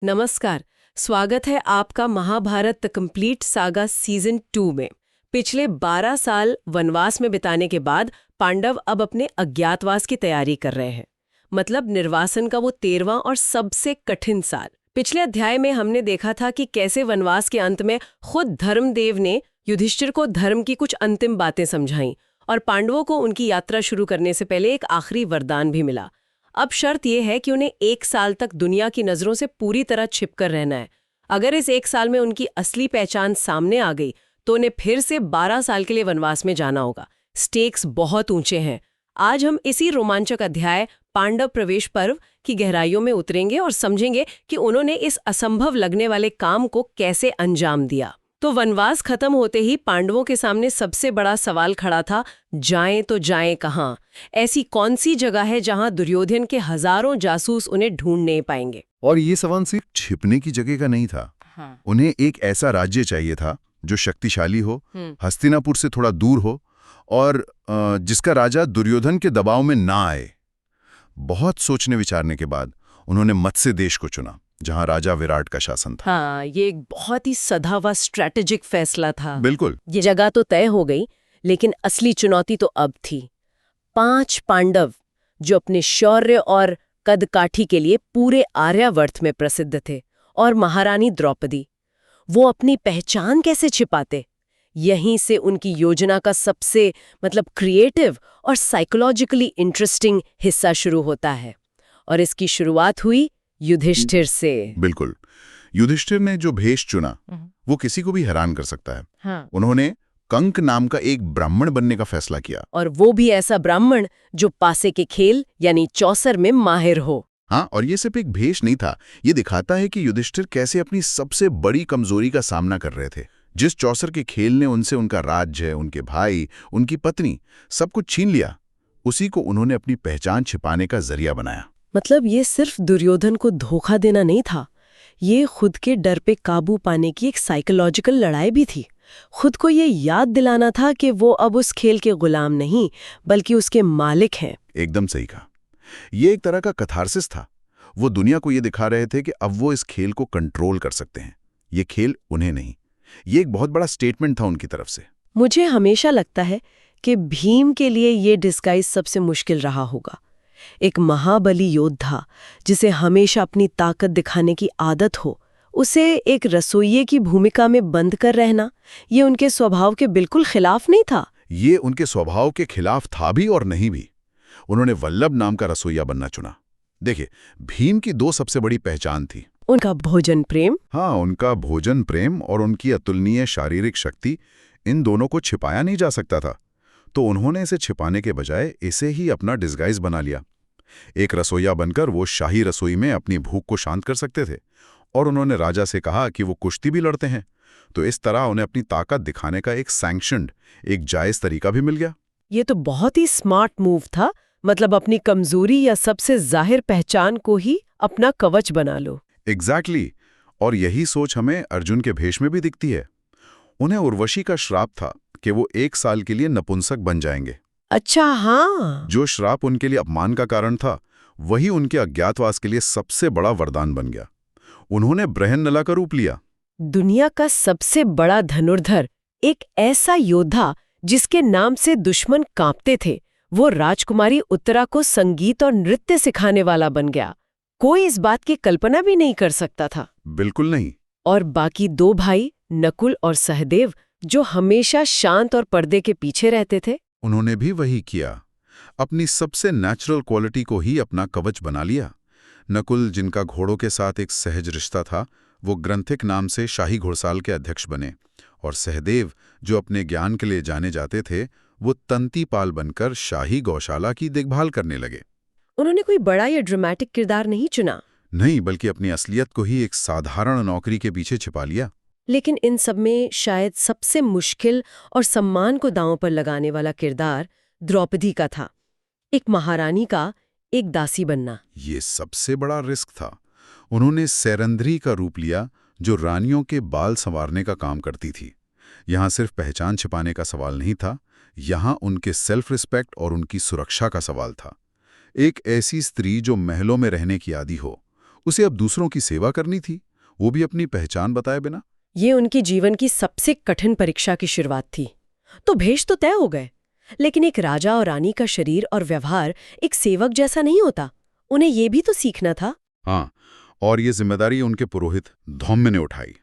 नमस्कार। स्वागत है आपका Mahabharat the complete saga season 2 में। पिछले 12 साल वनवास में बिताने के बाद पांडव अब अपने अज्ञातवास की तैयारी कर रहे हैं। मतलब निर्वासन का वो 13वां और सबसे कठिन साल। पिछले अध्याय में हमने देखा था कि कैसे वनवास के अंत में खुद धर्मदेव ने युधिष्ठिर को धर्म की कुछ अंतिम बातें समझाईं और पांडवों को उनकी यात्रा शुरू करने से पहले एक आखिरी वरदान भी मिला। अब शर्त यह है कि उन्हें 1 साल तक दुनिया की नजरों से पूरी तरह छिपकर रहना है। अगर इस 1 साल में उनकी असली पहचान सामने आ गई तो उन्हें फिर से 12 साल के लिए वनवास में जाना होगा। स्टेक्स बहुत ऊंचे हैं। आज हम इसी रोमांचक अध्याय पांडव प्रवेश पर्व की गहराइयों में उतरेंगे और समझेंगे कि उन्होंने इस असंभव लगने वाले काम को कैसे अंजाम दिया। तो वनवास खत्म होते ही पांडवों के सामने सबसे बड़ा सवाल खड़ा था, जाएं तो जाएं कहां? ऐसी कौन सी जगह है जहां दुर्योधन के हजारों जासूस उन्हें ढूंढ नहीं पाएंगे? और ये सवाल सिर्फ छिपने की जगह का नहीं था। हाँ। उन्हें एक ऐसा राज्य चाहिए था जो शक्तिशाली हो, हस्तिनापुर से थोड़ा दूर हो और जिसका राजा दुर्योधन के दबाव में ना आए। बहुत सोचने विचारने के बाद उन्होंने मत्स्य देश को चुना, जहां राजा विराट का शासन था। हाँ, ये एक बहुत ही सधा हुआ स्ट्रैटेजिक फैसला था। बिल्कुल। ये जगह तो तय हो गई, लेकिन असली चुनौती तो अब थी। 5 पांडव जो अपने शौर्य और कदकाठी के लिए पूरे आर्यावर्त में प्रसिद्ध थे, और महारानी द्रौपदी, वो अपनी पहचान कैसे छिपाते? यहीं से उनकी योजना का सबसे क्रिएटिव और साइकोलॉजिकली इंटरेस्टिंग हिस्सा शुरू होता है। और इसकी शुरुआत हुई युधिष्ठिर से। बिल्कुल। युधिष्ठिर ने जो भेष चुना वो किसी को भी हैरान कर सकता है। हाँ। उन्होंने कंक नाम का एक ब्राह्मण बनने का फैसला किया। और वो भी ऐसा ब्राह्मण जो पासे के खेल यानी चौसर में माहिर हो। हाँ, और ये सिर्फ एक भेष नहीं था, ये दिखाता है कि युधिष्ठिर कैसे अपनी सबसे बड़ी कमजोरी का सामना कर रहे थे। जिस चौसर के खेल ने उनसे उनका राज्य, उनके भाई, उनकी पत्नी, सब कुछ छीन लिया, उसी को उन्होंने अपनी पहचान छिपाने का जरिया बनाया। मतलब ये सिर्फ दुर्योधन को धोखा देना नहीं था, ये खुद के डर पे काबू पाने की एक साइकोलॉजिकल लड़ाई भी थी। खुद को ये याद दिलाना था कि वो अब उस खेल के गुलाम नहीं बल्कि उसके मालिक हैं। एकदम सही कहा। ये एक तरह का कथारसिस था। वो दुनिया को ये दिखा रहे थे कि अब वो इस खेल को कंट्रोल कर सकते हैं, ये खेल उन्हें नहीं। ये एक बहुत बड़ा स्टेटमेंट था उनकी तरफ से। मुझे हमेशा लगता है कि भीम के लिए ये डिस्गाइज सबसे मुश्किल रहा होगा। एक महाबली योद्धा जिसे हमेशा अपनी ताकत दिखाने की आदत हो, उसे एक रसोइये की भूमिका में बंद कर रहना, ये उनके स्वभाव के बिल्कुल खिलाफ नहीं था। ये उनके स्वभाव के खिलाफ था भी और नहीं भी। उन्होंने वल्लभ नाम का रसोइया बनना चुना। देखिए, भीम की 2 सबसे बड़ी पहचान थी। उनका भोजन प्रेम। हाँ, उनका भोजन प्रेम और उनकी अतुलनीय शारीरिक शक्ति, इन दोनों को छिपाया नहीं जा सकता था। तो उन्होंने इसे छिपाने के बजाय इसे ही अपना डिस्गाइज बना लिया। एक रसोइया बनकर वो शाही रसोई में अपनी भूख को शांत कर सकते थे। और उन्होंने राजा से कहा कि वो कुश्ती भी लड़ते हैं, तो इस तरह उन्हें अपनी ताकत दिखाने का एक सैंक्शन्ड, एक जायज तरीका भी मिल गया। ये तो बहुत ही स्मार्ट मूव था। अपनी कमजोरी या सबसे जाहिर पहचान को ही अपना कवच बना लो। एग्जैक्टली। और यही सोच हमें अर्जुन के भेष में भी दिखती है। उन्हें उर्वशी का श्राप था कि वो 1 साल के लिए नपुंसक बन जाएंगे। अच्छा, हाँ। जो श्राप उनके लिए अपमान का कारण था, वही उनके अज्ञातवास के लिए सबसे बड़ा वरदान बन गया। उन्होंने बृहन्नला का रूप लिया। दुनिया का सबसे बड़ा धनुर्धर, एक ऐसा योद्धा जिसके नाम से दुश्मन कांपते थे, वो राजकुमारी उत्तरा को संगीत और नृत्य सिखाने वाला बन गया। कोई इस बात की कल्पना भी नहीं कर सकता था। बिल्कुल नहीं। और बाकी 2 भाई नकुल और सहदेव, जो हमेशा शांत और पर्दे के पीछे रहते थे, उन्होंने भी वही किया। अपनी सबसे नेचुरल क्वालिटी को ही अपना कवच बना लिया। नकुल, जिनका घोड़ों के साथ एक सहज रिश्ता था, वो ग्रंथिक नाम से शाही घुड़साल के अध्यक्ष बने। और सहदेव, जो अपने ज्ञान के लिए जाने जाते थे, वो तंतीपाल बनकर शाही गौशाला की देखभाल करने लगे। उन्होंने कोई बड़ा या ड्रामेटिक किरदार नहीं चुना। नहीं, बल्कि अपनी असलियत को ही एक साधारण नौकरी के पीछे छिपा लिया। लेकिन इन सब में शायद सबसे मुश्किल और सम्मान को दांव पर लगाने वाला किरदार द्रौपदी का था। एक महारानी का एक दासी बनना। ये सबसे बड़ा रिस्क था। उन्होंने सैरंध्री का रूप लिया, जो रानियों के बाल संवारने का काम करती थी। यहाँ सिर्फ पहचान छिपाने का सवाल नहीं था, यहाँ उनके सेल्फ रिस्पेक्ट और उनकी सुरक्षा का सवाल था। एक ऐसी स्त्री जो महलों में रहने की आदी हो, उसे अब दूसरों की सेवा करनी थी, वो भी अपनी पहचान बताए बिना। ये उनकी जीवन की सबसे कठिन परीक्षा की शुरुआत थी। तो भेष तो तय हो गए, लेकिन एक राजा और रानी का शरीर और व्यवहार एक सेवक जैसा नहीं होता। उन्हें ये भी तो सीखना था। हाँ, और ये जिम्मेदारी उनके पुरोहित धौम्य ने उठाई।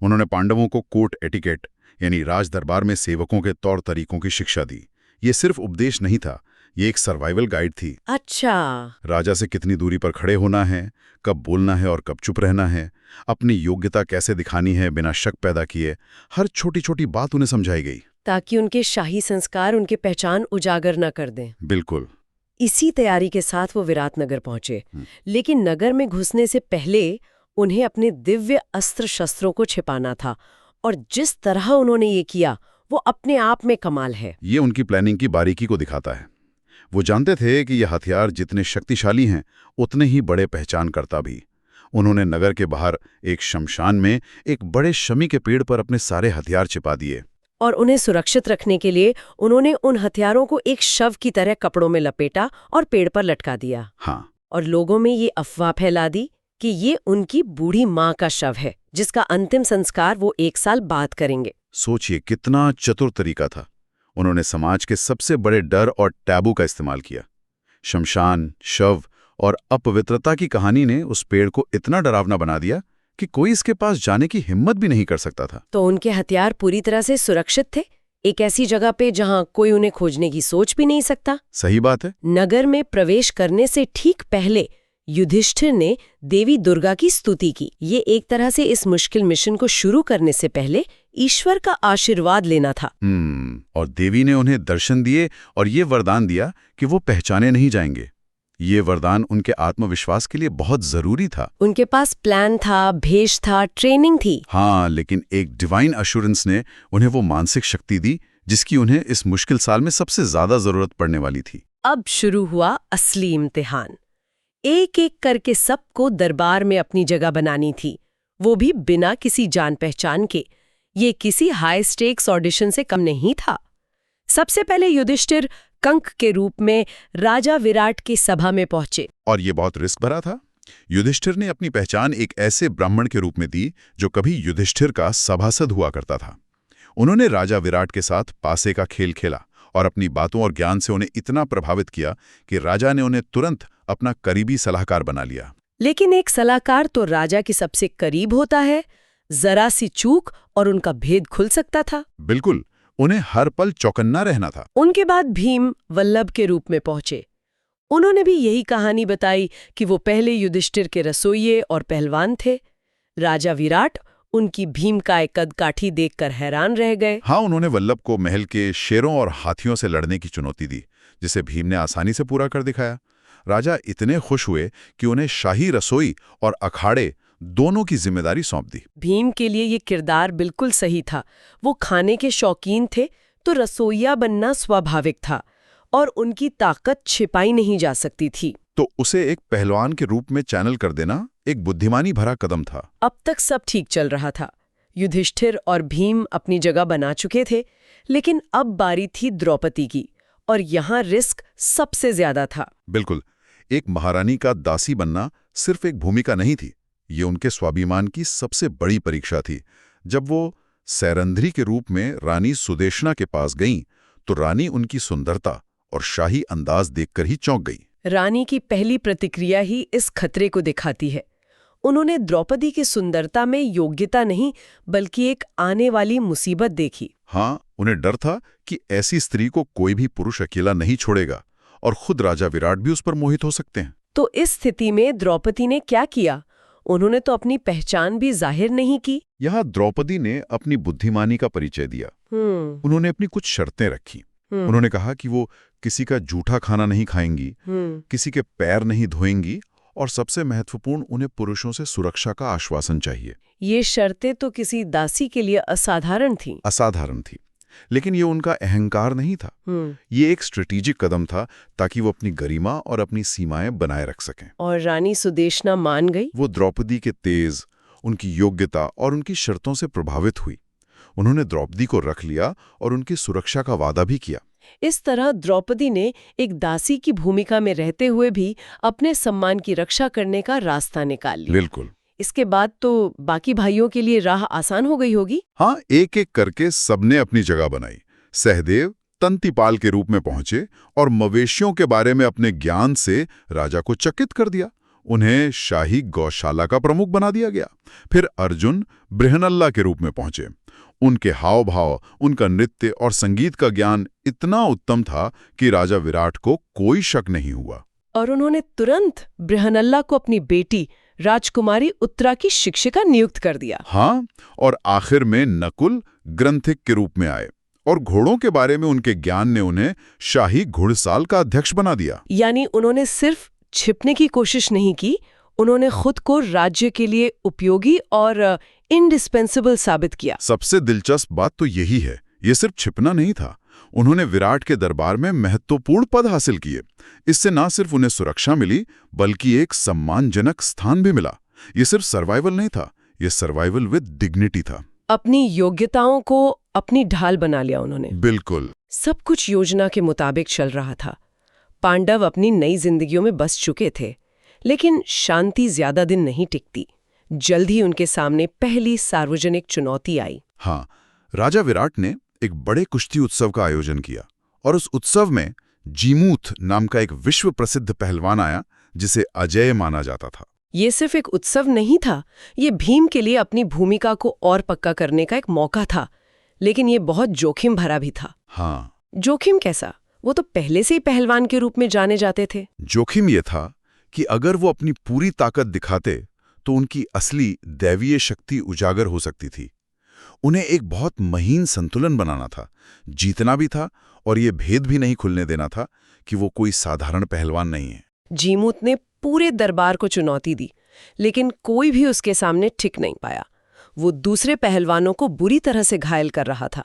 उन्होंने पांडवों को कोर्ट एटिकेट यानी राज दरबार में सेवकों के तौर तरीकों की शिक्षा दी। ये सिर्फ उपदेश नहीं था, ये एक सर्वाइवल गाइड थी। अच्छा। राजा से कितनी दूरी पर खड़े होना है, कब बोलना है और कब चुप रहना है, अपनी योग्यता कैसे दिखानी है बिना शक पैदा किए, हर छोटी छोटी बात उन्हें समझाई गई। ताकि उनके शाही संस्कार उनकी पहचान उजागर न कर दें। बिल्कुल। इसी तैयारी के साथ वो विराटनगर पहुंचे, लेकिन नगर में घुसने से पहले उन्हें अपने दिव्य अस्त्र शस्त्रों को छिपाना था, और जिस तरह उन्होंने ये किया वो अपने आप में कमाल है। ये उनकी प्लानिंग की बारीकी को दिखाता है। वो जानते थे कि ये हथियार जितने शक्तिशाली हैं उतने ही बड़े पहचानकर्ता भी। उन्होंने नगर के बाहर एक शमशान में एक बड़े शमी के पेड़ पर अपने सारे हथियार छिपा दिए। और उन्हें सुरक्षित रखने के लिए उन्होंने उन हथियारों को एक शव की तरह कपड़ों में लपेटा और पेड़ पर लटका दिया। हाँ। और लोगों में ये अफवाह फैला दी कि ये उनकी बूढ़ी माँ का शव है, जिसका अंतिम संस्कार वो 1 साल बाद करेंगे। सोचिए कितना चतुर तरीका था। उन्होंने समाज के सबसे बड़े डर और टैबू का इस्तेमाल किया। शमशान, शव और अपवित्रता की कहानी ने उस पेड़ को इतना डरावना बना दिया कि कोई इसके पास जाने की हिम्मत भी नहीं कर सकता था। तो उनके हथियार पूरी तरह से सुरक्षित थे, एक ऐसी जगह पे जहां कोई उन्हें खोजने की सोच भी नहीं सकता। सही बात है। नगर में प्रवेश करने से ठीक पहले युधिष्ठिर ने देवी दुर्गा की स्तुति की। ये एक तरह से इस मुश्किल मिशन को शुरू करने से पहले ईश्वर का आशीर्वाद लेना था। और देवी ने उन्हें दर्शन दिए और ये वरदान दिया कि वो पहचाने नहीं जाएंगे। ये वरदान उनके आत्मविश्वास के लिए बहुत जरूरी था। उनके पास प्लान था, भेष था, ट्रेनिंग थी। हाँ, लेकिन एक डिवाइन अश्योरेंस ने उन्हें वो मानसिक शक्ति दी जिसकी उन्हें इस मुश्किल साल में सबसे ज्यादा जरूरत पड़ने वाली थी। अब शुरू हुआ असली इम्तिहान। एक एक करके सबको दरबार में अपनी जगह बनानी थी, वो भी बिना किसी जान पहचान के। ये किसी हाई स्टेक्स ऑडिशन से कम नहीं था। सबसे पहले युधिष्ठिर कंक के रूप में राजा विराट की सभा में पहुंचे। और ये बहुत रिस्क भरा था। युधिष्ठिर ने अपनी पहचान एक ऐसे ब्राह्मण के रूप में दी जो कभी युधिष्ठिर का सभासद हुआ करता था। उन्होंने राजा विराट के साथ पासे का खेल खेला और अपनी बातों और ज्ञान से उन्हें इतना प्रभावित किया कि राजा ने उन्हें तुरंत अपना करीबी सलाहकार बना लिया। लेकिन एक सलाहकार तो राजा के सबसे करीब होता है, जरा सी चूक और उनका भेद खुल सकता था। बिल्कुल, उन्हें हर पल चौकन्ना रहना था। उनके बाद भीम वल्लभ के रूप में पहुंचे। उन्होंने भी यही कहानी बताई कि वो पहले युधिष्ठिर के रसोइये और पहलवान थे। राजा विराट उनकी भीम का कद काठी देखकर हैरान रह गए। हाँ, उन्होंने वल्लभ को महल के शेरों और हाथियों से लड़ने की चुनौती दी, जिसे भीम ने आसानी से पूरा कर दिखाया। राजा इतने खुश हुए कि उन्हें शाही रसोई और अखाड़े दोनों की जिम्मेदारी सौंप दी। भीम के लिए ये किरदार बिल्कुल सही था। वो खाने के शौकीन थे, तो रसोइया बनना स्वाभाविक था, और उनकी ताकत छिपाई नहीं जा सकती थी। तो उसे एक पहलवान के रूप में चैनल कर देना एक बुद्धिमानी भरा कदम था। अब तक सब ठीक चल रहा था। युधिष्ठिर और भीम अपनी जगह बना चुके थे, लेकिन अब बारी थी द्रौपदी की, और यहाँ रिस्क सबसे ज्यादा था। बिल्कुल, एक महारानी का दासी बनना सिर्फ एक भूमिका नहीं थी, ये उनके स्वाभिमान की सबसे बड़ी परीक्षा थी। जब वो सैरंध्री के रूप में रानी सुदेशना के पास गईं, तो रानी उनकी सुंदरता और शाही अंदाज देखकर ही चौंक गई। रानी की पहली प्रतिक्रिया ही इस खतरे को दिखाती है। उन्होंने द्रौपदी की सुंदरता में योग्यता नहीं, बल्कि एक आने वाली मुसीबत देखी। हाँ, उन्हें डर था कि ऐसी स्त्री को कोई भी पुरुष अकेला नहीं छोड़ेगा, और खुद राजा विराट भी उस पर मोहित हो सकते हैं। तो इस स्थिति में द्रौपदी ने क्या किया? उन्होंने तो अपनी पहचान भी जाहिर नहीं की। यहाँ द्रौपदी ने अपनी बुद्धिमानी का परिचय दिया। उन्होंने अपनी कुछ शर्तें रखी। उन्होंने कहा कि वो किसी का जूठा खाना नहीं खाएंगी, किसी के पैर नहीं धोएंगी, और सबसे महत्वपूर्ण, उन्हें पुरुषों से सुरक्षा का आश्वासन चाहिए। ये शर्तें तो किसी दासी के लिए असाधारण थी। लेकिन ये उनका अहंकार नहीं था। ये एक स्ट्रेटेजिक कदम था ताकि वो अपनी गरिमा और अपनी सीमाएं बनाए रख सकें। और रानी सुदेशना मान गई। वो द्रौपदी के तेज, उनकी योग्यता और उनकी शर्तों से प्रभावित हुई। उन्होंने द्रौपदी को रख लिया और उनकी सुरक्षा का वादा भी किया। इस तरह द्रौपदी ने एक दासी की भूमिका में रहते हुए भी अपने सम्मान की रक्षा करने का रास्ता निकाल लिया। बिल्कुल। इसके बाद तो बाकी भाइयों के लिए राह आसान हो गई होगी। हाँ, एक एक करके सबने अपनी जगह बनाई। सहदेव तंतिपाल के रूप में पहुंचे और मवेशियों के बारे में अपने ज्ञान से राजा को चकित कर दिया। उन्हें शाही गौशाला का प्रमुख बना दिया गया। फिर अर्जुन बृहन्नला के रूप में पहुंचे। उनके हाव भाव, उनका नृत्य और संगीत का ज्ञान इतना उत्तम था कि राजा विराट को कोई शक नहीं हुआ। और उन्होंने तुरंत बृहन्नला को अपनी बेटी राजकुमारी उत्तरा की शिक्षिका नियुक्त कर दिया। हाँ, और आखिर में नकुल ग्रंथिक के रूप में आए और घोड़ों के बारे में उनके ज्ञान ने उन्हें शाही घुड़साल का अध्यक्ष बना दिया। यानी उन्होंने सिर्फ छिपने की कोशिश नहीं की, उन्होंने खुद को राज्य के लिए उपयोगी और इंडिस्पेंसेबल साबित किया। सबसे दिलचस्प बात तो यही है, ये सिर्फ छिपना नहीं था। उन्होंने विराट के दरबार में महत्वपूर्ण पद हासिल किए। इससे न सिर्फ उन्हें सुरक्षा मिली, बल्कि एक सम्मानजनक स्थान भी मिला। ये सिर्फ सर्वाइवल नहीं था, ये सर्वाइवल विद डिग्निटी था। अपनी योग्यताओं को अपनी ढाल बना लिया उन्होंने। बिल्कुल। सब कुछ योजना के मुताबिक चल रहा था। पांडव अपनी नई जिंदगियों में बस चुके थे, लेकिन शांति ज्यादा दिन नहीं टिकती। जल्द ही उनके सामने पहली सार्वजनिक चुनौती आई। हाँ, राजा विराट ने एक बड़े कुश्ती उत्सव का आयोजन किया और उस उत्सव में जीमूत नाम का एक विश्व प्रसिद्ध पहलवान आया, जिसे अजेय माना जाता था। ये सिर्फ एक उत्सव नहीं था, ये भीम के लिए अपनी भूमिका को और पक्का करने का एक मौका था। लेकिन ये बहुत जोखिम भरा भी था। हाँ। जोखिम कैसा? वो तो पहले से ही पहलवान के रूप में जाने जाते थे। जोखिम ये था कि अगर वो अपनी पूरी ताकत दिखाते तो उनकी असली दैवीय शक्ति उजागर हो सकती थी। उन्हें एक बहुत महीन संतुलन बनाना था, जीतना भी था और ये भेद भी नहीं खुलने देना था कि वो कोई साधारण पहलवान नहीं है। जीमूत ने पूरे दरबार को चुनौती दी, लेकिन कोई भी उसके सामने टिक नहीं पाया। वो दूसरे पहलवानों को बुरी तरह से घायल कर रहा था।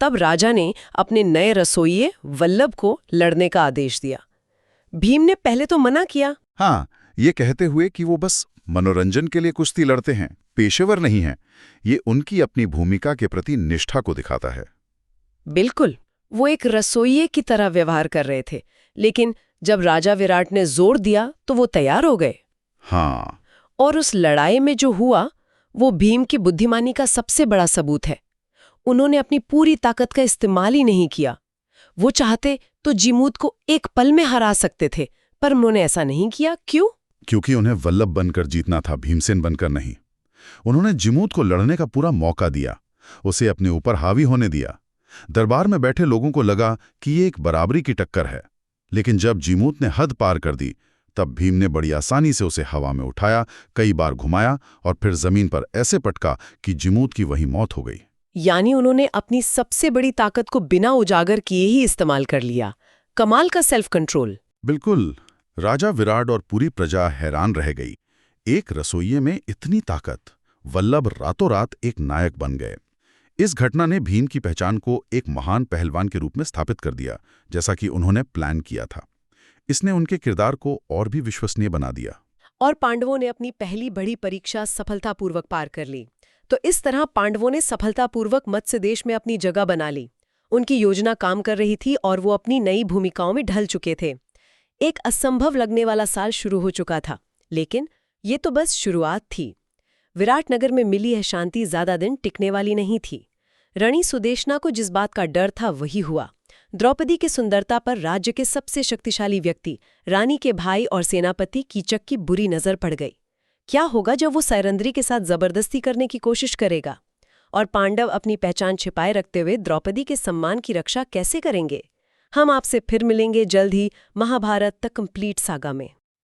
तब राजा ने अपने नए रसोइये वल्लभ को लड़ने का आदेश दिया। भीम ने पहले तो मना किया। हाँ, ये कहते हुए कि वो बस मनोरंजन के लिए कुश्ती लड़ते हैं, पेशेवर नहीं हैं। ये उनकी अपनी भूमिका के प्रति निष्ठा को दिखाता है। बिल्कुल, वो एक रसोइये की तरह व्यवहार कर रहे थे, लेकिन जब राजा विराट ने जोर दिया तो वो तैयार हो गए। हाँ। और उस लड़ाई में जो हुआ वो भीम की बुद्धिमानी का सबसे बड़ा सबूत है। उन्होंने अपनी पूरी ताकत का इस्तेमाल ही नहीं किया। वो चाहते तो जीमूत को एक पल में हरा सकते थे, पर उन्होंने ऐसा नहीं किया। क्यों? क्योंकि उन्हें वल्लभ बनकर जीतना था, भीमसेन बनकर नहीं। उन्होंने जीमूत को लड़ने का पूरा मौका दिया, उसे अपने ऊपर हावी होने दिया। दरबार में बैठे लोगों को लगा कि ये एक बराबरी की टक्कर है, लेकिन जब जीमूत ने हद पार कर दी, तब भीम ने बड़ी आसानी से उसे हवा में उठाया, कई बार घुमाया और फिर जमीन पर ऐसे पटका कि जीमूत की वहीं मौत हो गई। यानी उन्होंने अपनी सबसे बड़ी ताकत को बिना उजागर किए ही इस्तेमाल कर लिया। कमाल का सेल्फ कंट्रोल। बिल्कुल। राजा विराट और पूरी प्रजा हैरान रह गई। एक रसोइये में इतनी ताकत। वल्लभ रातों रात एक नायक बन गए। इस घटना ने भीम की पहचान को एक महान पहलवान के रूप में स्थापित कर दिया, जैसा कि उन्होंने प्लान किया था। इसने उनके किरदार को और भी विश्वसनीय बना दिया। और पांडवों ने अपनी पहली बड़ी परीक्षा सफलतापूर्वक पार कर ली। तो इस तरह पांडवों ने सफलतापूर्वक मत्स्य देश में अपनी जगह बना ली। उनकी योजना काम कर रही थी और वो अपनी नई भूमिकाओं में ढल चुके थे। एक असंभव लगने वाला साल शुरू हो चुका था, लेकिन ये तो बस शुरुआत थी। विराटनगर में मिली यह शांति ज्यादा दिन टिकने वाली नहीं थी। रानी सुदेशना को जिस बात का डर था वही हुआ। द्रौपदी की सुंदरता पर राज्य के सबसे शक्तिशाली व्यक्ति, रानी के भाई और सेनापति कीचक की बुरी नजर पड़ गई। क्या होगा जब वो सैरंध्री के साथ जबरदस्ती करने की कोशिश करेगा? और पांडव अपनी पहचान छिपाए रखते हुए द्रौपदी के सम्मान की रक्षा कैसे करेंगे? हम आपसे फिर मिलेंगे जल्द ही महाभारत द कंप्लीट सागा में।